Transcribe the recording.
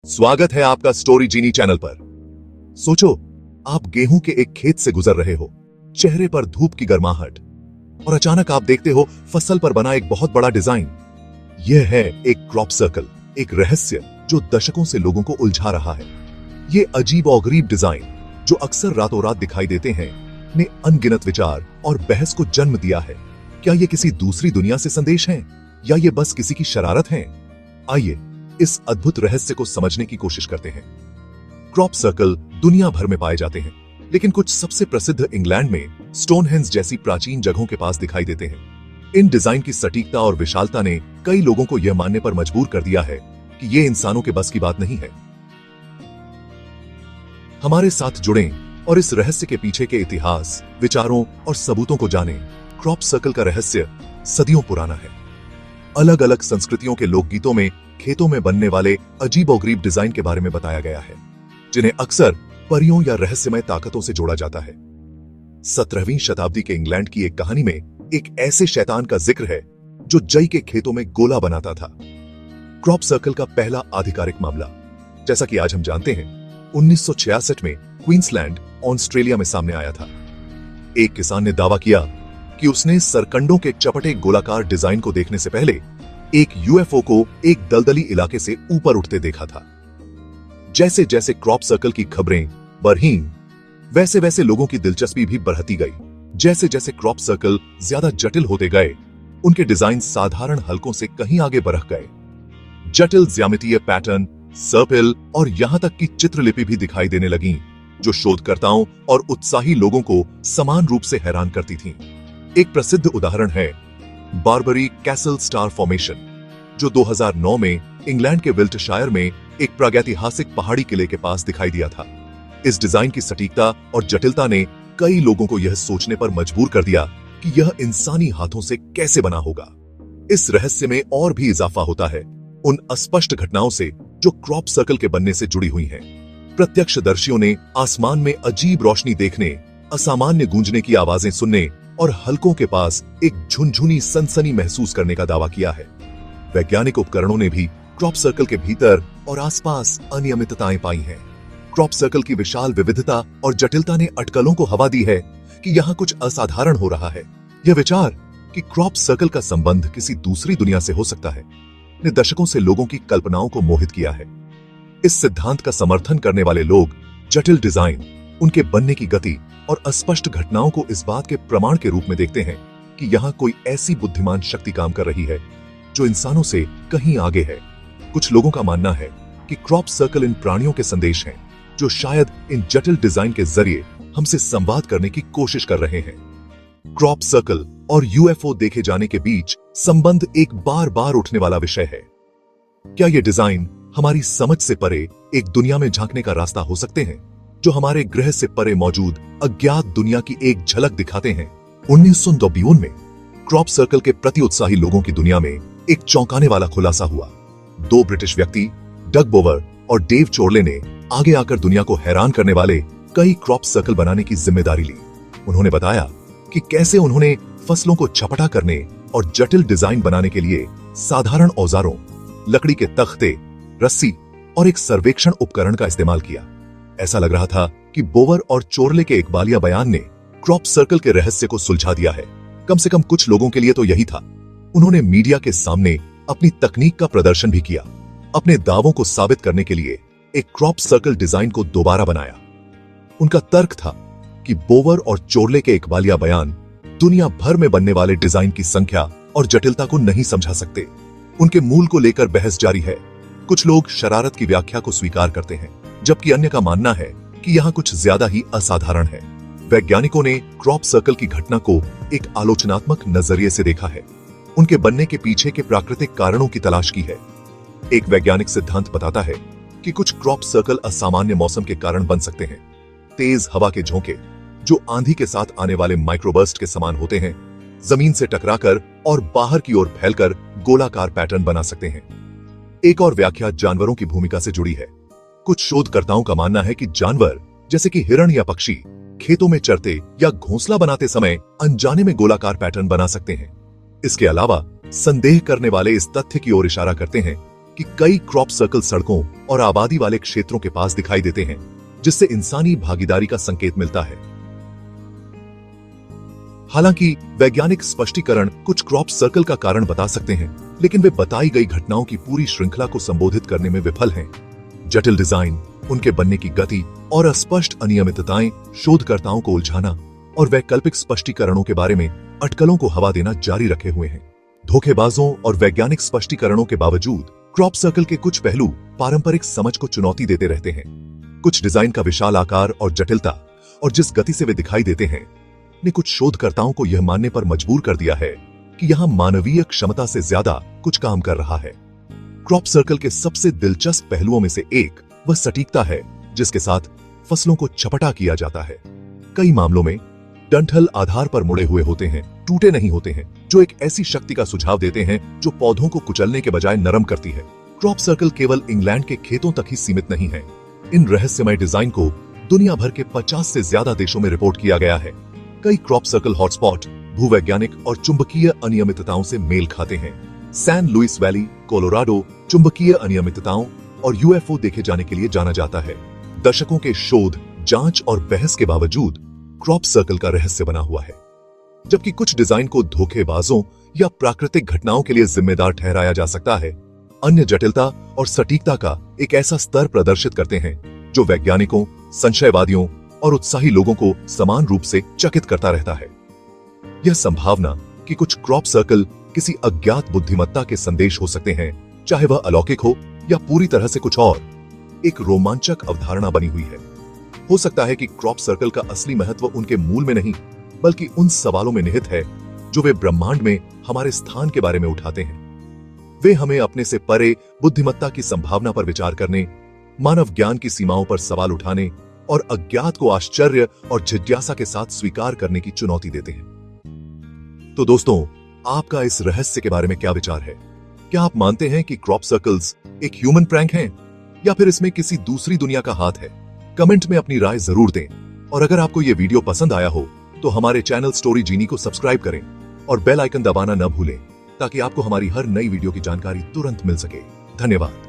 स्वागत है आपका स्टोरी जीनी चैनल पर। सोचो, आप गेहूं के एक खेत से गुजर रहे हो, चेहरे पर धूप की गर्माहट, और अचानक आप देखते हो फसल पर बना एक बहुत बड़ा डिजाइन। यह है एक क्रॉप सर्कल, एक रहस्य जो दशकों से लोगों को उलझा रहा है। ये अजीब और गरीब डिजाइन, जो अक्सर रातों रात दिखाई देते हैं, ने अनगिनत विचार और बहस को जन्म दिया है। क्या ये किसी दूसरी दुनिया से संदेश हैं, या ये बस किसी की शरारत हैं? आइए इस अद्भुत रहस्य को समझने की कोशिश करते हैं। क्रॉप सर्कल दुनिया भर में पाए जाते हैं, लेकिन कुछ सबसे प्रसिद्ध इंग्लैंड में स्टोनहेंज जैसी प्राचीन जगहों के पास दिखाई देते हैं। इन डिजाइन की सटीकता और विशालता ने कई लोगों को यह मानने पर मजबूर कर दिया है कि ये इंसानों के बस की बात नहीं है। हमारे साथ जुड़ें और इस रहस्य के पीछे के इतिहास, विचारों और सबूतों को जानें। क्रॉप सर्कल का रहस्य सदियों पुराना है। अलग अलग संस्कृतियों के लोकगीतों में खेतों में बनने वाले अजीबोगरीब डिजाइन के बारे में बताया गया है, जिन्हें अक्सर परियों या रहस्यमय ताकतों से जोड़ा जाता है। 17वीं शताब्दी के इंग्लैंड की एक कहानी में एक ऐसे शैतान का जिक्र है जो जई के खेतों में गोला बनाता था। क्रॉप सर्कल का पहला आधिकारिक मामला, जैसा कि आज हम जानते हैं, 1966 में क्वींसलैंड, ऑस्ट्रेलिया में सामने आया था। एक किसान ने दावा किया कि उसने सरकंडों के चपटे गोलाकार डिजाइन को देखने से पहले एक यूएफओ को एक दलदली इलाके से ऊपर उठते देखा था। जैसे जैसे क्रॉप सर्कल की खबरें बढ़ीं, वैसे वैसे लोगों की दिलचस्पी भी बढ़ती गई। जैसे जैसे क्रॉप सर्कल ज्यादा जटिल होते गए, उनके डिजाइन साधारण हलकों से कहीं आगे बढ़ गए। जटिल ज्यामितीय पैटर्न, सर्पिल और यहां तक कि चित्रलिपि भी दिखाई देने लगीं, जो शोधकर्ताओं और उत्साही लोगों को समान रूप से हैरान करती थीं। एक प्रसिद्ध उदाहरण है बारबरी कैसल स्टार फॉर्मेशन, जो 2009 में इंग्लैंड के विल्टशायर में एक प्रागैतिहासिक पहाड़ी किले के पास दिखाई दिया था। इस डिजाइन की सटीकता और जटिलता ने कई लोगों को यह सोचने पर मजबूर कर दिया कि यह इंसानी हाथों से कैसे बना होगा। इस रहस्य में और भी इजाफा होता है उन अस्पष्ट घटनाओं से जो क्रॉप सर्कल के बनने से जुड़ी हुई हैं। प्रत्यक्षदर्शियों ने आसमान में अजीब रोशनी देखने, असामान्य गूंजने की आवाजें सुनने और हलकों के पास एक झुनझुनी सनसनी महसूस करने का दावा किया है। वैज्ञानिक उपकरणों ने भी क्रॉप सर्कल के भीतर और आसपास अनियमितताएं पाई हैं। क्रॉप सर्कल की विशाल विविधता और जटिलता ने अटकलों को हवा दी है कि यहाँ कुछ असाधारण हो रहा है। यह विचार कि क्रॉप सर्कल का संबंध किसी दूसरी दुनिया से हो सकता है, ने दशकों से लोगों की कल्पनाओं को मोहित किया है। इस सिद्धांत का समर्थन करने वाले लोग जटिल डिजाइन, उनके बनने की गति और अस्पष्ट घटनाओं को इस बात के प्रमाण के रूप में देखते हैं कि यहाँ कोई ऐसी बुद्धिमान शक्ति काम कर रही है जो इंसानों से कहीं आगे है। कुछ लोगों का मानना है कि क्रॉप सर्कल इन प्राणियों के संदेश हैं, जो शायद इन जटिल डिजाइन के जरिए हमसे संवाद करने की कोशिश कर रहे हैं। क्रॉप सर्कल और यूएफओ देखे जाने के बीच संबंध एक बार बार उठने वाला विषय है। क्या ये डिजाइन हमारी समझ से परे एक दुनिया में झांकने का रास्ता हो सकते हैं, जो हमारे ग्रह से परे मौजूद अज्ञात दुनिया की एक झलक दिखाते हैं? 1952 में क्रॉप सर्कल के प्रति उत्साही लोगों की दुनिया में एक चौंकाने वाला खुलासा हुआ। 2 ब्रिटिश व्यक्ति, डग बोवर और डेव चोरले, ने आगे आकर दुनिया को हैरान करने वाले कई क्रॉप सर्कल बनाने की जिम्मेदारी ली। उन्होंने बताया कि कैसे उन्होंने फसलों को छपटा करने और जटिल डिजाइन बनाने के लिए साधारण औजारों, लकड़ी के तख्ते, रस्सी और एक सर्वेक्षण उपकरण का इस्तेमाल किया। ऐसा लग रहा था कि बोवर और चोरले के इकबालिया बयान ने क्रॉप सर्कल के रहस्य को सुलझा दिया है। कम से कम कुछ लोगों के लिए तो यही था। उन्होंने मीडिया के सामने अपनी तकनीक का प्रदर्शन भी किया, अपने दावों को साबित करने के लिए एक क्रॉप सर्कल डिजाइन को दोबारा बनाया। उनका तर्क था कि बोवर और चोरले के इकबालिया बयान दुनिया भर में बनने वाले डिजाइन की संख्या और जटिलता को नहीं समझा सकते। उनके मूल को लेकर बहस जारी है। कुछ लोग शरारत की व्याख्या को स्वीकार करते हैं, जबकि अन्य का मानना है कि यहाँ कुछ ज्यादा ही असाधारण है। वैज्ञानिकों ने क्रॉप सर्कल की घटना को एक आलोचनात्मक नजरिए से देखा है, उनके बनने के पीछे के प्राकृतिक कारणों की तलाश की है। एक वैज्ञानिक सिद्धांत बताता है कि कुछ क्रॉप सर्कल असामान्य मौसम के कारण बन सकते हैं। तेज हवा के झोंके, जो आंधी के साथ आने वाले माइक्रोबर्स्ट के समान होते हैं, जमीन से टकराकर और बाहर की ओर फैलकर गोलाकार पैटर्न बना सकते हैं। एक और व्याख्या जानवरों की भूमिका से जुड़ी है। कुछ शोधकर्ताओं का मानना है कि जानवर, जैसे कि हिरण या पक्षी, खेतों में चरते या घोंसला बनाते समय अनजाने में गोलाकार पैटर्न बना सकते हैं। इसके अलावा संदेह करने वाले इस तथ्य की ओर इशारा करते हैं कि कई क्रॉप सर्कल सड़कों और आबादी वाले क्षेत्रों के पास दिखाई देते हैं, जिससे इंसानी भागीदारी का संकेत मिलता है। हालांकि वैज्ञानिक स्पष्टीकरण कुछ क्रॉप सर्कल का कारण बता सकते हैं, लेकिन वे बताई गई घटनाओं की पूरी श्रृंखला को संबोधित करने में विफल हैं। जटिल डिजाइन, उनके बनने की गति और अस्पष्ट अनियमितताएं शोधकर्ताओं को उलझाना और वैकल्पिक स्पष्टीकरणों के बारे में अटकलों को हवा देना जारी रखे हुए हैं। धोखेबाजों और वैज्ञानिक स्पष्टीकरणों के बावजूद क्रॉप सर्कल के कुछ पहलू पारंपरिक समझ को चुनौती देते रहते हैं। कुछ डिजाइन का विशाल आकार और जटिलता और जिस गति से वे दिखाई देते हैं ने कुछ शोधकर्ताओं को यह मानने पर मजबूर कर दिया है कि यहां मानवीय क्षमता से ज्यादा कुछ काम कर रहा है। क्रॉप सर्कल के सबसे दिलचस्प पहलुओं में से एक वह सटीकता है जिसके साथ फसलों को छपटा किया जाता है। कई मामलों में डंठल आधार पर मुड़े हुए होते हैं, टूटे नहीं होते हैं, जो एक ऐसी शक्ति का सुझाव देते हैं जो पौधों को कुचलने के बजाय नरम करती है। क्रॉप सर्कल केवल इंग्लैंड के खेतों तक ही सीमित नहीं है। इन रहस्यमय डिजाइन को दुनिया भर के 50 से ज्यादा देशों में रिपोर्ट किया गया है। कई क्रॉप सर्कल हॉटस्पॉट भूवैज्ञानिक और चुंबकीय अनियमितताओं से मेल खाते हैं। सैन लुइस वैली, कोलोराडो चुंबकीय अनियमितताओं और यूएफओ देखे जाने के लिए जाना जाता है। दशकों के शोध, जांच और बहस के बावजूद क्रॉप सर्कल का रहस्य बना हुआ है। जबकि कुछ डिजाइन को धोखेबाजों या प्राकृतिक घटनाओं के लिए जिम्मेदार ठहराया जा सकता है, अन्य जटिलता और सटीकता का एक ऐसा स्तर प्रदर्शित करते हैं जो वैज्ञानिकों, संशयवादियों और उत्साही लोगों को समान रूप से चकित करता रहता है। यह संभावना कि कुछ क्रॉप सर्कल किसी अज्ञात बुद्धिमत्ता के संदेश हो सकते हैं, चाहे वह अलौकिक हो या पूरी तरह से कुछ और, एक रोमांचक अवधारणा बनी हुई है। हो सकता है कि क्रॉप सर्कल का असली महत्व उनके मूल में नहीं, बल्कि उन सवालों में निहित है जो वे ब्रह्मांड में हमारे स्थान के बारे में उठाते हैं। वे हमें अपने से परे बुद्धिमत्ता की संभावना पर विचार करने, मानव ज्ञान की सीमाओं पर सवाल उठाने और अज्ञात को आश्चर्य और जिज्ञासा के साथ स्वीकार करने की चुनौती देते हैं। तो दोस्तों, आपका इस रहस्य के बारे में क्या विचार है? क्या आप मानते हैं कि क्रॉप सर्कल्स एक ह्यूमन प्रैंक हैं या फिर इसमें किसी दूसरी दुनिया का हाथ है? कमेंट में अपनी राय जरूर दें। और अगर आपको यह वीडियो पसंद आया हो तो हमारे चैनल स्टोरी जीनी को सब्सक्राइब करें और बेल आइकन दबाना न भूलें ताकि आपको हमारी हर नई वीडियो की जानकारी तुरंत मिल सके। धन्यवाद।